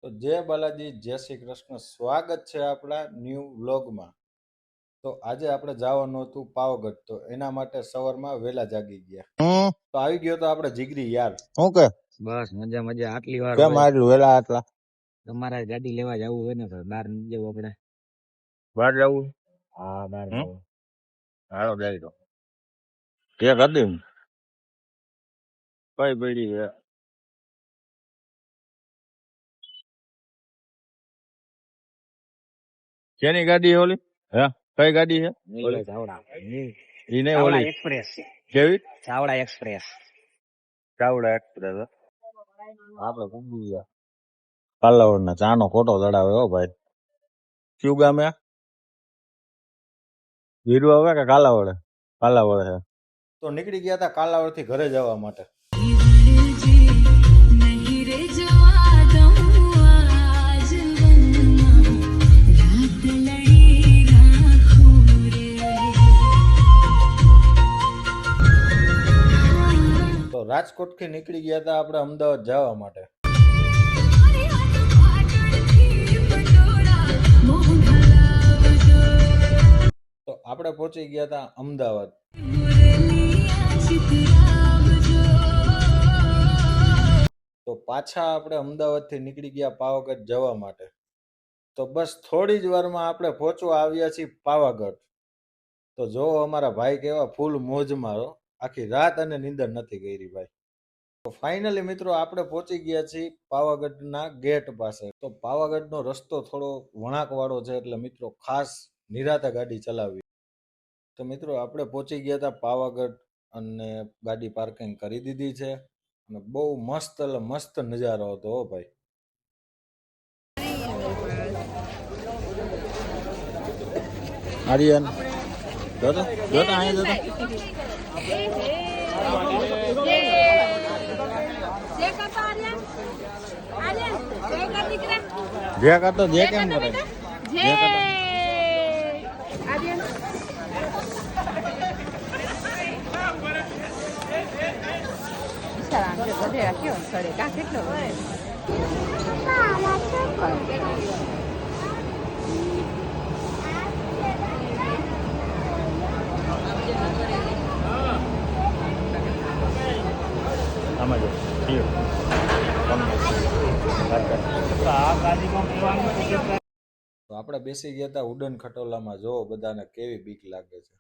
તો જય બાલાજી, જય શ્રી કૃષ્ણ. સ્વાગત છે આપણા ન્યૂ વ્લોગમાં. તો આજે આપણે જવાનું હતું પાવાગઢ, તો એના માટે સવારમાં વહેલા જાગી ગયા. તો આવી ગયો તો આપણે જીગરી યાર. શું કે બસ મજા મજા. આટલી વાર કેમ આટલું વેલા આટલા? તમારે ગાડી લેવા જવું હોય ને તો બહાર નથી જવું આપણે. બહાર જવું? હા, બહાર જવું. હાલો જઈ તો કે કદી કઈ પડી છે? કેની ગાડી ઓલી? હે કઈ ગાડી છે? નીલો ચાવડા. ઈ નહીં ચાવડા ઓલી એક્સપ્રેસ. કેવી? ચાવડા એક્સપ્રેસ. ચાવડા એક્સપ્રેસ. આપણે કુંબી ગયા કાલાવડ ના ચાનો ફોટો ચડાવે હો ભાઈ. કયું ગામે? વીરુ આવે કે કાલાવડ? કાલાવડ છે. તો નીકળી ગયા હતા કાલાવડથી ઘરે જવા માટે. તો રાજકોટથી નીકળી ગયા હતા આપણે અમદાવાદ જવા માટે. તો આપણે પહોંચી ગયા હતા અમદાવાદ. તો પાછા આપણે અમદાવાદથી નીકળી ગયા પાવાગઢ જવા માટે. તો બસ થોડી જ વારમાં આપણે પહોંચવા આવ્યા છીએ પાવાગઢ. તો જો અમારા ભાઈ કેવા ફૂલ મોજમાં, આખી રાત અને નીંદર નથી કરી ભાઈ. તો ફાઇનલી મિત્રો આપણે પહોંચી ગયા છીએ પાવાગઢના ગેટ પાસે. તો પાવાગઢનો રસ્તો થોડો વળાંકવાળો છે, એટલે મિત્રો ખાસ નિરાતે ગાડી ચલાવવી. તો મિત્રો આપણે પહોંચી ગયા હતા પાવાગઢ અને ગાડી પાર્કિંગ કરી દીધી છે અને બહુ મસ્ત એટલે મસ્ત નજારો હતો હો ભાઈ. આર્યન જોતો જોતો અહીંયા જોતો જે કરતો જે કેમ કરે જે કરતો આમાં જો તો આપણે બેસી ગયા હતા ઉડન ખટોલામાં. જો બધાને કેવી બીક લાગે છે.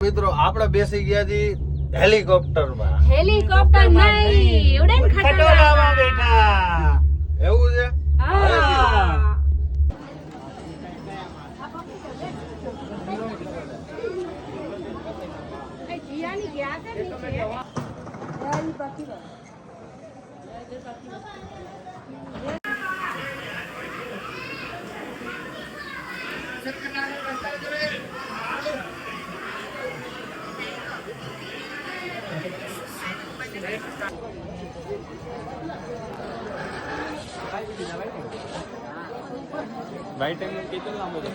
મિત્રો આપણે બેસી ગયા છીએ હેલિકોપ્ટરમાં. હેલિકોપ્ટર નહીં, ઉડન ખટોલામાં બેઠા. એવું છે? હા. એ જીયાની ગયા કે નીચે? યારી બાકી રહો. બાઈટ ટાઈમ કેટલું લાંબુ છે?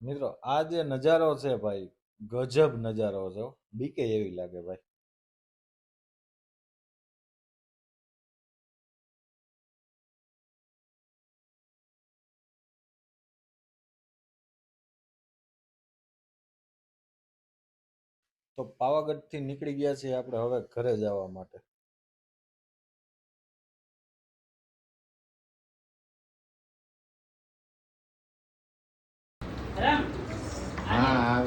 મિત્રો આ જે નજારો છે ભાઈ, ગજબ નજારો છે. બીકે એવી લાગે ભાઈ. તો પાવાગઢથી નીકળી ગયા છીએ આપણે હવે ઘરે જવા માટે. હા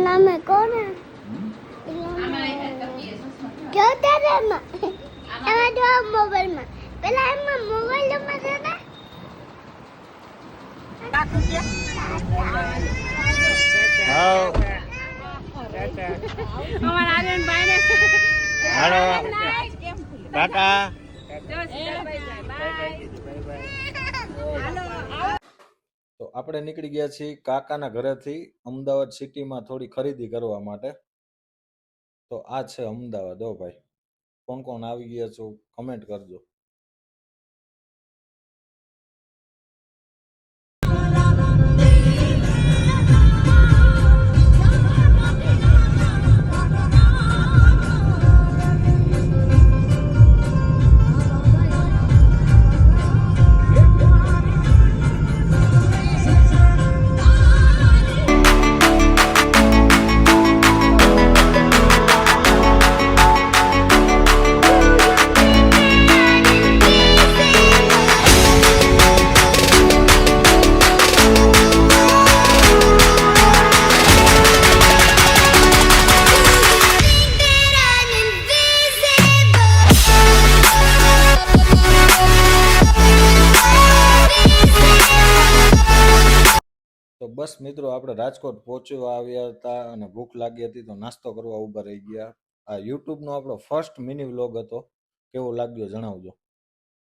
નામે કોણ? એમાં જો મોબાઈલમાં પેલા એમાં મોબાઈલમાં છે ને હાઉ અમારા આર્યનભાઈ ને હાલો કાકા તો આપણે નીકળી ગયા છીએ કાકાના ઘરેથી અમદાવાદ સિટીમાં થોડી ખરીદી કરવા માટે. તો આ છે અમદાવાદ. હો ભાઈ, કોણ કોણ આવી ગયા છો કમેન્ટ કરજો. તો બસ મિત્રો, આપણે રાજકોટ પહોંચવા આવ્યા હતા અને ભૂખ લાગી હતી તો નાસ્તો કરવા ઊભા રહી ગયા. આ યુટ્યુબનો આપણો ફર્સ્ટ મિની વ્લોગ હતો. કેવો લાગ્યો જણાવજો.